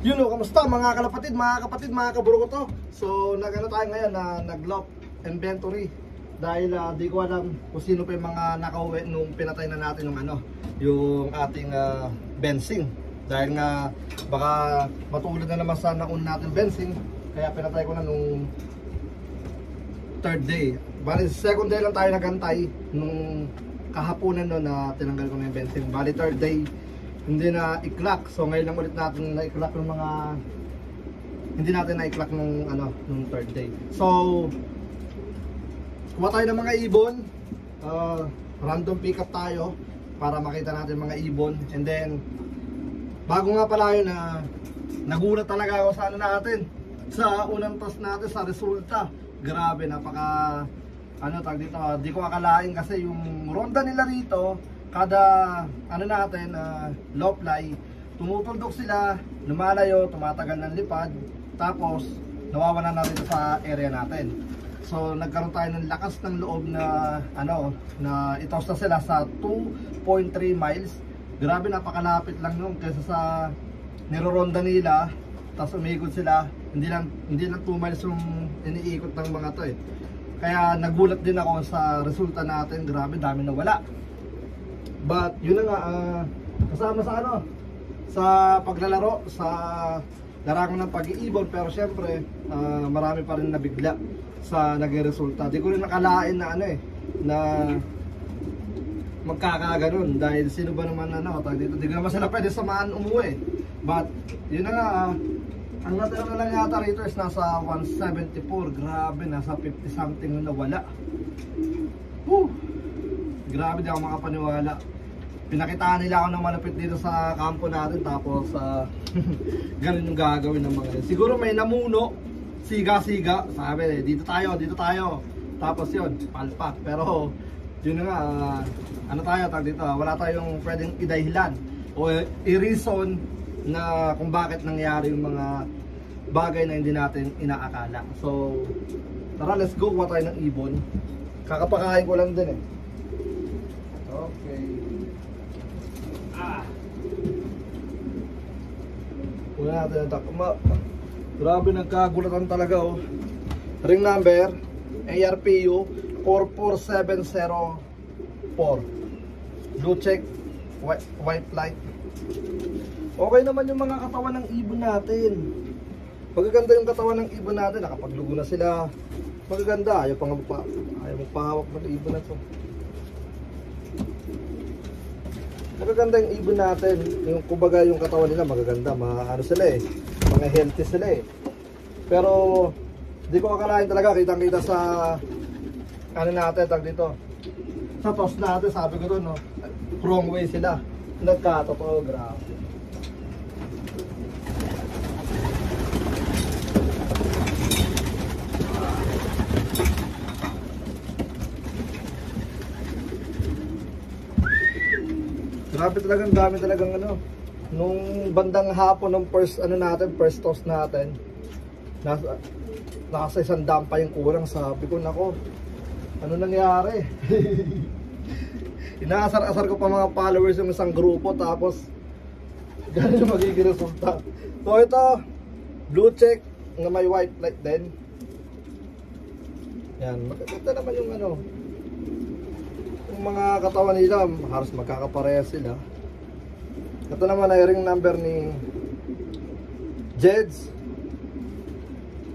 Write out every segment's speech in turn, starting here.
Yun o, kamusta mga kalapatid, mga kapatid, mga kaburo ko to. So, nag-ano tayo ngayon na nag-lock inventory. Dahil di ko alam kung sino pa yung mga nakauwi nung pinatay na natin yung ating bensing. Dahil nga baka matulad na naman sa naun natin bensing. Kaya pinatay ko na nung third day. Bali second day lang tayo nagantay nung kahaponan no na tinanggal ko na yung bensing. Bali third day hindi na i-clock. So ngayon lang ulit natin na i-clock ng mga hindi natin na i-clock nung nung third day. So kuha tayo ng mga ibon. Random pick up tayo para makita natin mga ibon. And then bago nga pala yun na nagulat talaga ako sa natin. Sa unang toss natin sa resulta. Grabe, napaka tag dito, di ko akalain kasi yung ronda nila rito kada natin low fly, tumutuldok sila, lumalayo, tumatagal ng lipad, tapos nawawala na dito sa area natin. So nagkaroon tayo ng lakas ng loob na na itos na sila sa 2.3 miles. Grabe, napakalapit lang nung kaysa sa niroronda nila, tapos umikot sila. Hindi lang 2 miles yung iniikot ng mga to eh. Kaya nagulat din ako sa resulta natin. Grabe, dami na wala. But yun na nga, kasama sa sa paglalaro, sa larangan ng pag-iibon. Pero syempre marami pa rin nabigla sa naging resulta. Di ko rin nakalain na na magkakaganon. Dahil sino ba naman dito, di ko naman sila pwede samahan umuwi. But yun na nga, ang natira na lang yata rito is nasa 174. Grabe, nasa 50 something na nawala. Grabe, di ako makapaniwala. Pinakitaan nila ako ng malapit dito sa kampo natin. Tapos ganun yung gagawin ng mga yun. Siguro may namuno, siga-siga, sabi dito tayo. Tapos yun, palpak. Pero yun na nga, tayo dito, wala tayong pwedeng idahilan o i-reason na kung bakit nangyari yung mga bagay na hindi natin inaakala. So tara, let's go, kuha tayo ng ibon. Kakapakain ko lang din eh. Okay. Kuha natin ang takma. Grabe, nagkagulatan talaga oh. Ring number ARPU 44704. Blue check, white light. Okay naman yung mga katawan ng ibon natin. Magaganda yung katawan ng ibon natin. Nakapaglugo na sila. Magaganda. Ayaw magpahawak ng ibon na to. Magaganda yung ibon natin. Yung kumbaga yung katawan nila magaganda. Sila eh. Mga healthy sila eh. Pero di ko akalain talaga. Kitang-kita sa natin tag dito. Sa toss natin, sabi ko doon wrong way sila. Nagkatotoo, grabe. Grabe talagang dami talagang nung bandang hapon ng first first toss natin, nasa 100 pa yung kurang. Sabi ko, nako, ano nangyari? Inaasar-asar ko pa mga followers yung isang grupo, tapos ganun yung magiging resulta. So ito, blue check na may white light din. Yan, maganda naman yung yung mga katawan nila, halos magkakaparehas sila. Ito naman ay ring number ni Jeds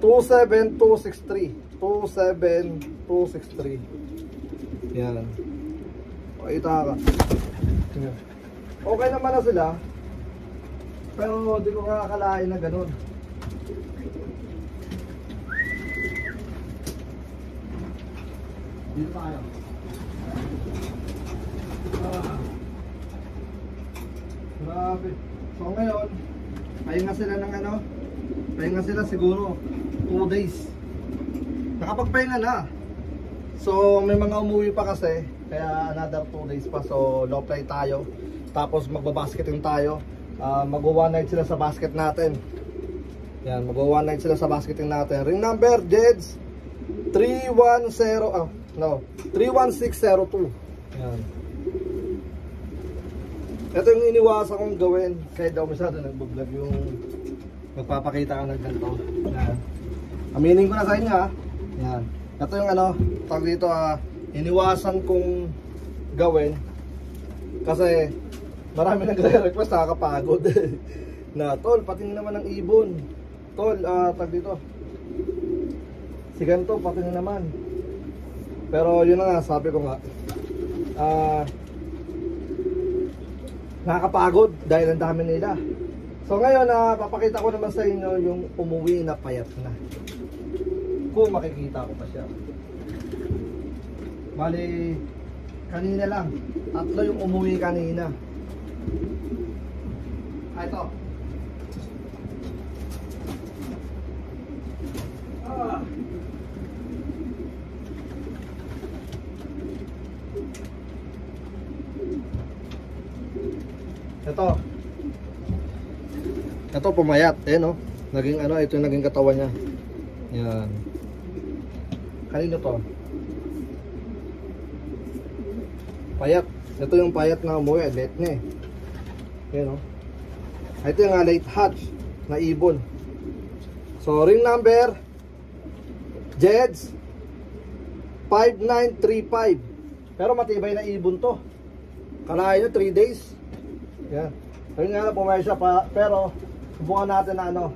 27263. 27263. Yan. Pakita ka. Okay naman na sila. Pero di ko kakalain na ganun. Dito tayo. Grabe. So ngayon, pahinga sila ng pahinga sila siguro 2 days. Nakapagpahinga na. So may mga umuwi pa kasi, kaya another 2 days pa. So low fly tayo. Tapos magbabasketing tayo. Mag-one night sila sa basket natin. Yan, mag-one night sila sa basketing natin. Ring number Jeds 31602. Yan. Ito yung iniwasan kong gawin. Kahit daw masyado nagbablog yung magpapakita ka ng ganito. Yan. Aminin ko na sa inyo ha. Yan. Ito yung ano, tawag dito iniwasan kong gawin. Kasi marami nagre-request, nakakapagod. Na tol, patingin naman ng ibon. Tol, tawag dito. Si ganito, patingin naman. Pero yun na nga, sabi ko nga. Nakakapagod dahil ang dami nila. So ngayon papakita ko naman sa inyo yung umuwi na payat na. Kung makikita ko pa siya. Bali kanina lang, 3 yung umuwi kanina. Ito. Ito pumayat, no? Naging ano, ito yung naging katawan niya. Yan. Kanino to? Payat. Ito yung payat na umuwi, late na eh. Yan, no? Ito yung late hatch na ibon. So ring number Jeds 5935. Pero matibay na ibon to. Kalahin nyo 3 days. Yan. Ayun nga na pumayat siya pa, pero subukan natin na ano,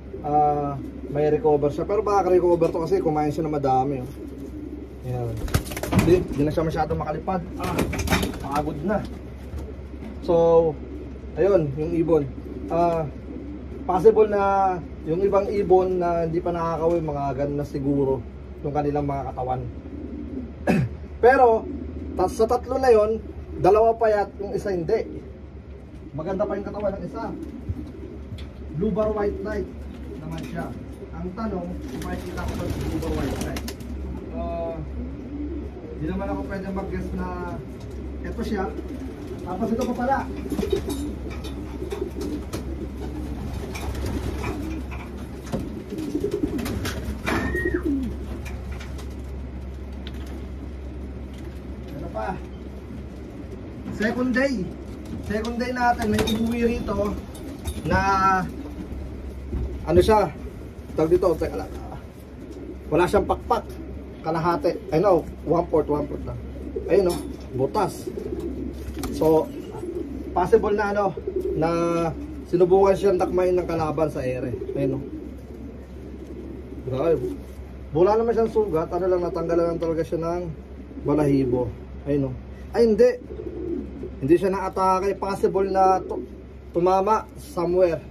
may recover siya. Pero baka recover to kasi kumain siya na madami. Oh. Yan. Hindi na siya masyadong makalipad. Pagod na. So, ayun, yung ibon. Possible na yung ibang ibon na hindi pa nakakawin, mga ganun na siguro yung kanilang mga katawan. Pero, sa 3 na yon, 2 payat, yung isa hindi. Maganda pa yung katawan ng isa. Blue bar white light naman siya. Ang tanong, kung makikita ko ba yung blue bar white light? Di naman ako pwede mag-guess na ito siya. Tapos ito pa pala. Ano pa? Second day natin, may umuwi rito na ano siya, tawag dito, wala siyang pakpak, kalahati, I know, 1/4 lang, ayun no, butas. So possible na ano, na sinubukan siyang takmain ng kalaban sa ere, ayun no. Grabe, wala naman siyang sugat, ano lang, natanggalan lang talaga siya ng balahibo, ayun no. Ay hindi siya na-atake, possible na tumama somewhere.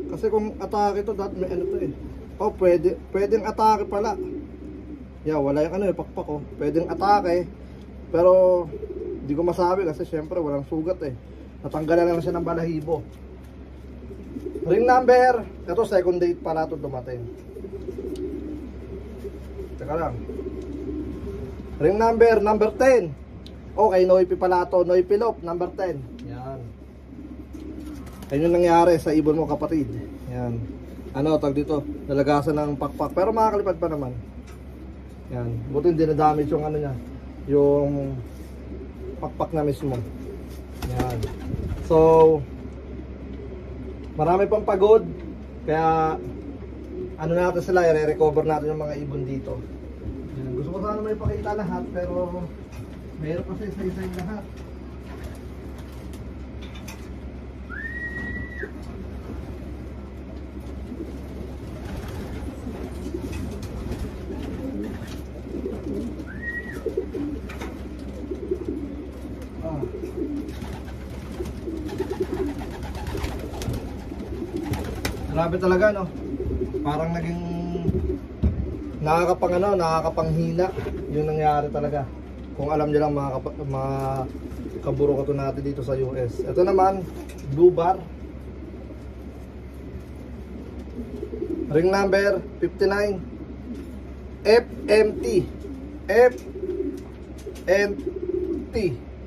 Kasi kung atake to, may ano to eh. Oh, pwedeng atake pala. Yeah, wala yung ano eh, pakpak oh. Pwedeng atake, pero hindi ko masabi kasi syempre walang sugat eh. Natanggalan lang siya ng balahibo. Ring number, ito second date pala ito dumating. Teka lang. Ring number 10. Okay, Noipi pala ito. Noipi Lop, number 10. Yan. Yan yung nangyari sa ibon mo, kapatid. Yan. Ano, tag dito. Nalagasan ng pakpak. Pero makakalipad pa naman. Yan. Buti hindi na-damage yung ano niya. Yung pakpak na mismo. Yan. So, marami pang pagod. Kaya, ano natin sila, i-recover natin yung mga ibon dito. Yan. Gusto ko sana may pakita lahat, pero meron kasi isa-isa yung lahat. Grabe talaga no. Parang naging nakakapanghina yung nangyari talaga. Kung alam niyo lang mga kaburo ka to natin dito sa US. Ito naman, blue bar. Ring number 59. FMT.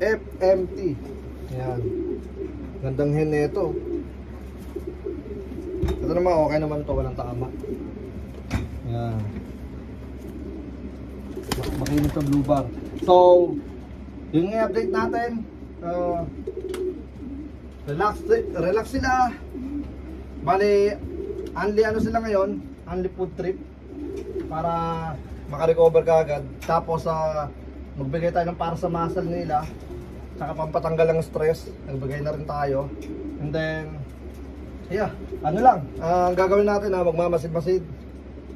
FMT. Yan. Gandang hen nito. Ito naman, okay naman to, walang tama. Yan. Makinis sa blue bar. So, yung i-update natin, relax sila. Bali, only ano sila ngayon, only food trip para makarecover ka agad. Tapos magbigay tayo ng para sa muscle nila, saka pampatanggal ng stress, nagbigay na rin tayo. And then yeah, ano lang ang gagawin natin, magmamasid-masid.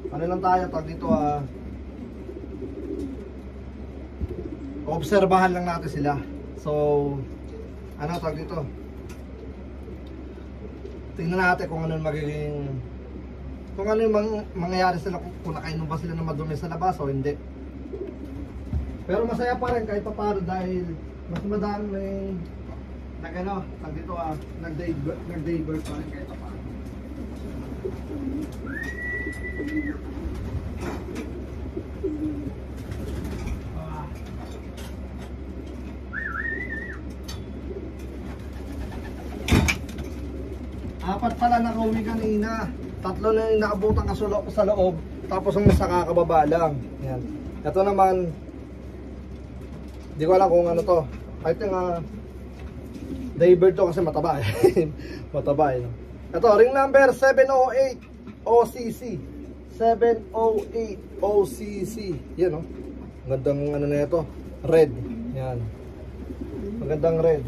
Ano lang tayo, tag dito obserbahan lang natin sila. So ano tag dito, tingnan natin kung ano magiging, kung ano yung mangyayari sila, kung nakainom ba sila na madumi sa labas o hindi. Pero masaya pa rin kahit pa paano dahil mas madami nag-day bird pa rin kahit pa paano. Apat pala nakauwi kanina, 3 na yung nakabutan sa loob, tapos ang isa kakababa lang. Yan. Ito naman, di ko alam kung ano to. I think daybird to kasi mataba eh. Mataba eh. Ito, ring number 708 OCC. 708 OCC. Yan o. Magandang ano na ito. Red. Yan. Magandang red.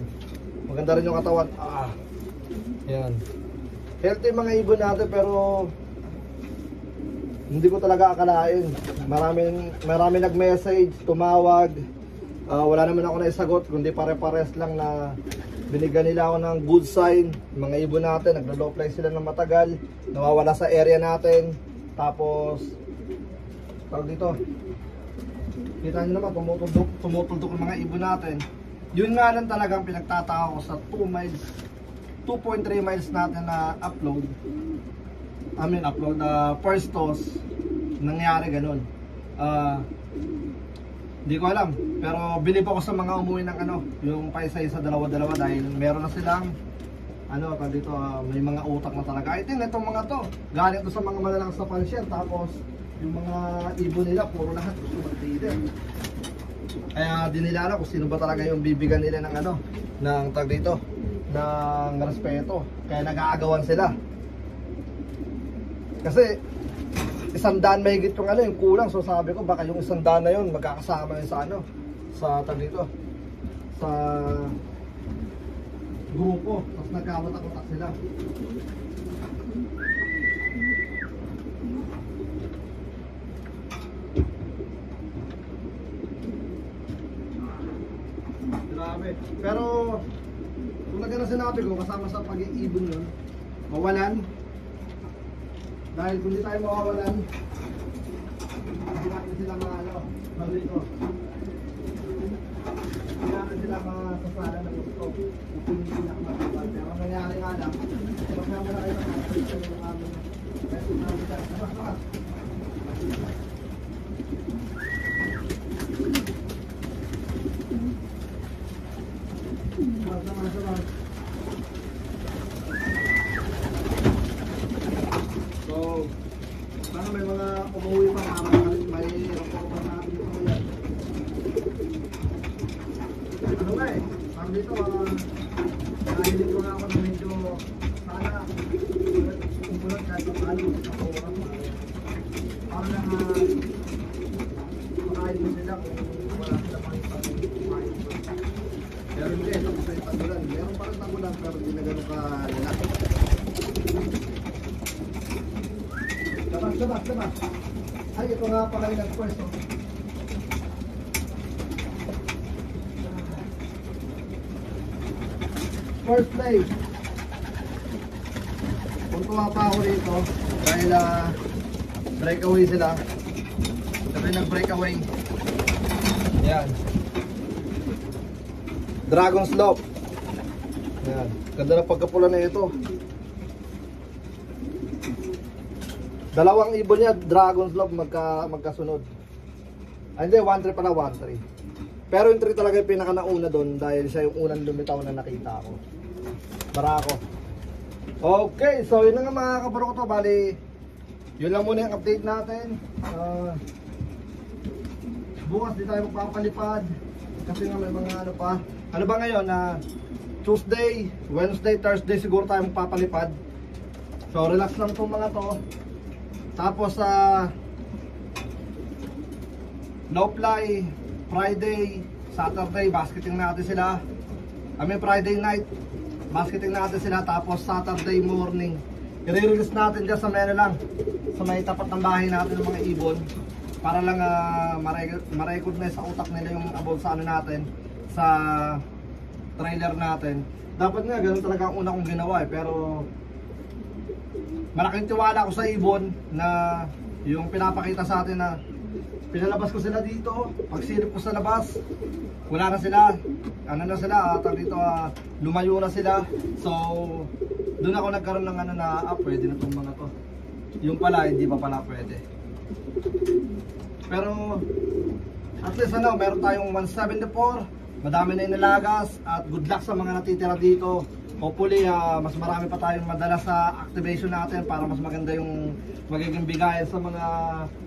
Maganda rin yung katawan. Yan. Healthy mga ibon natin pero hindi ko talaga akalain. Marami nag-message, tumawag. Wala naman ako naisagot, kundi pare-pares lang na binigyan nila ako ng good sign. Mga ibon natin, naglo-low fly sila ng matagal, nawawala sa area natin. Tapos tawag dito, kita nyo naman, tumutuldok ang mga ibon natin. Yun nga lang talagang pinagtataka ko sa 2.3 miles natin na upload. First toss, nangyari ganun. Di ko alam, pero bilib ako sa mga umuwi ng yung paisa-isa, dalawa-dalawa dahil meron na silang dito, may mga utak na talaga. I think itong mga to, galing to sa mga malalang sa pansyan, tapos yung mga ibon nila, puro lahat gusto mag-leader. Kaya di nila alam kung sino ba talaga yung bibigyan nila ng ng tag dito, ng respeto. Kaya nag-aagawan sila. Kasi 100 mahigit yung yung kulang. So sabi ko baka yung 100 na yun magkakasama yun sa sa tag dito, sa grupo. Tapos nagkawatak-watak sila. Grabe. Pero kung nagana sinabi ko, kasama sa pag-iibon yun, mawalan. Dahil kung di tayo mawawalan, hindi natin sila dito. Hindi natin sila masasala ng gusto. Kung hindi sila makapal. Pero ang nangyari nga lang, magkama na kayo ng aming kasi namin dyan. Labas. So, sana may mga umuwi pa may rapor pa sa atin dito yan. Ano ba parang dito, nahilig ko nga ako na medyo sana kumpulat kahit ang alam sa oras. Parang lang makain mo sila kung wala sila kumain. Pero hindi, ito kasi yung tagulan. Meron parang tagulan pero hindi na gano'n ka-lalaki. Labas. Ay, ito nga pala yung nag-pwesto. First play. Puntuwa pa ako rito dahil breakaway sila. Sabi nag-breakaway. Yan. Dragon Slope. Yan. Ganda na pagkapula na ito. Dalawang ibon niya, Dragon Slope, magkasunod. Ay, hindi, 1-3 pala, 1-3. Pero yung 3 talaga yung pinaka-nauna doon dahil siya yung unang lumitaw na nakita ko. Barako. Okay, so yun na nga mga kabaro ko to. Bali, yun lang muna yung update natin. Bukas di tayo magpapalipad. Kasi nga may mga pa. Ano ba ngayon? Tuesday, Wednesday, Thursday siguro tayo magpapalipad. So relax lang itong mga to. Tapos no fly, Friday, Saturday, basketing natin sila. Friday night, basketing natin sila. Tapos Saturday morning, i-release natin dyan sa mena lang, sa may tapat ng bahay natin ng mga ibon. Para lang ma-recognize sa utak nila yung about sa ano natin, sa trailer natin. Dapat nga, ganun talaga ang una kong ginawa eh. Pero malaking tiwala ko sa ibon na yung pinapakita sa atin na pinalabas ko sila dito, pagsilip ko sa labas, wala na sila, ano na sila, dito, lumayo na sila. So doon ako nagkaroon ng ano na, pwede na itong mga to. Yung pala, hindi pa pala pwede. Pero at least meron tayong 174, madami na inalagas, at good luck sa mga natitira dito. Hopefully mas marami pa tayong madala sa activation natin para mas maganda yung magiging bigayan sa mga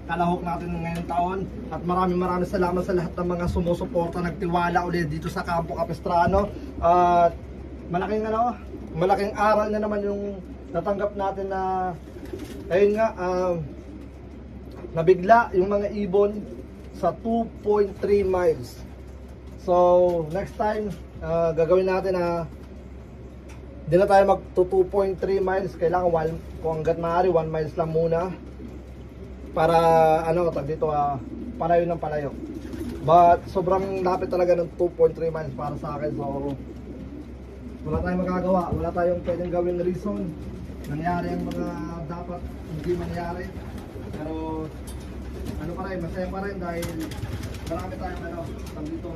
kalahok natin ngayong taon. At maraming salamat sa lahat ng mga sumusuporta, nagtiwala ulit dito sa Campo Capistrano. At malaking aral na naman yung natanggap natin na ayun nga, nabigla yung mga ibon sa 2.3 miles. So next time gagawin natin na hindi na tayo mag 2.3 miles, kailangan kung hanggat maaari 1 miles lang muna para dito palayo ng palayo. But sobrang lapit talaga ng 2.3 miles para sa akin. So wala tayong magagawa, wala tayong pwedeng gawin reason. Nangyari ang mga dapat hindi mangyari. Pero masaya pa rin dahil marami tayong dito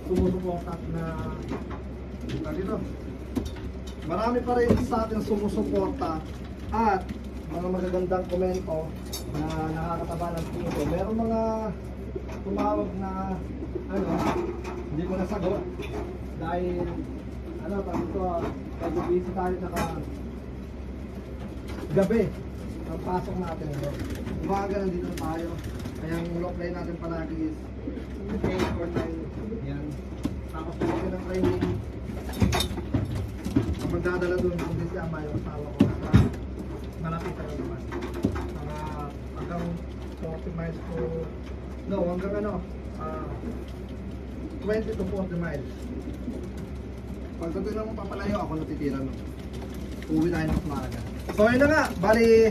sumusuporta na dito. Marami pa rin sa atin sumusuporta at mga magagandang komento na nakakataba ng puso. Meron mga tumawag na hindi ko nasagot dahil medyo busy tayo gabi ang pasok natin. Umaga nandito tayo, kaya ang low play natin palagi is 8 or 9. Yan. Tapos pagkakas ng training, magdadala doon kung di siya may asawa ko sa malapit na naman. Hanggang 40 miles to hanggang 20 to 40 miles. Pagdating na mo papalayo, ako natitira uwi tayo ng maaga. So yun na nga, bali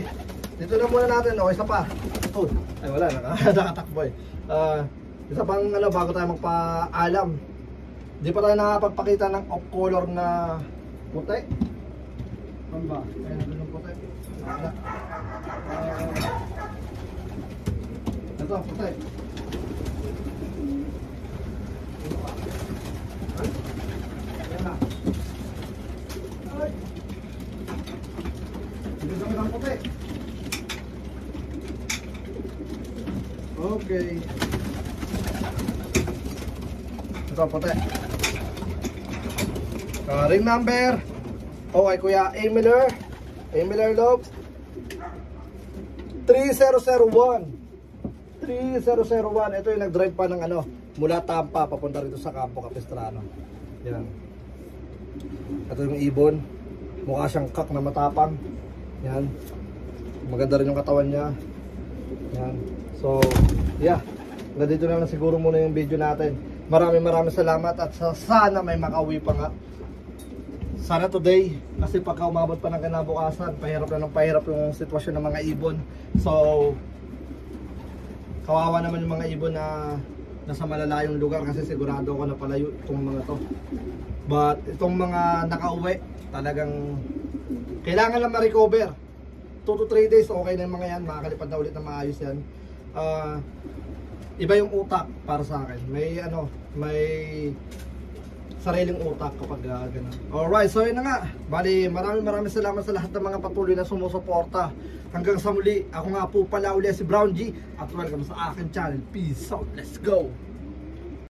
dito na muna natin. Isa pa. Ay wala, nakatakbo eh. Isa pang bago tayo magpaalam, di pa tayo nakapagpakita ng off color na puti. Ano ba? Kaya na doon puti. Ito, puti. Ayan na. Ay! Hindi kami ng puti. Okay. Ito, puti. Ring number. Okay, Kuya Miller Love 3001. Ito yung nag-drive pa ng mula Tampa papunta rito sa Campo Capistrano. Yan. Ito yung ibon. Mukha siyang kak na matapang. Yan. Maganda rin yung katawan niya. Yan. So, yeah. Dito na lang siguro muna yung video natin. Maraming salamat at sana may makauwi pa nga. Sana today, kasi pagka umabot pa ng kinabukasan, pahirap na ng pahirap yung sitwasyon ng mga ibon. So kawawa naman yung mga ibon na nasa malalayong lugar kasi sigurado ako na palayo itong mga to. But itong mga nakauwi, talagang kailangan lang ma-recover. 2 to 3 days okay na yung mga yan, makakalipad na ulit na maayos yan. Iba yung utak para sa akin. May sariling utak kapag gano'n. Alright, so yun na nga. Bali, maraming salamat sa lahat ng mga patuloy na sumusuporta. Hanggang sa muli, ako nga po pala uli si Brown G. At welcome sa akin channel. Peace out, let's go!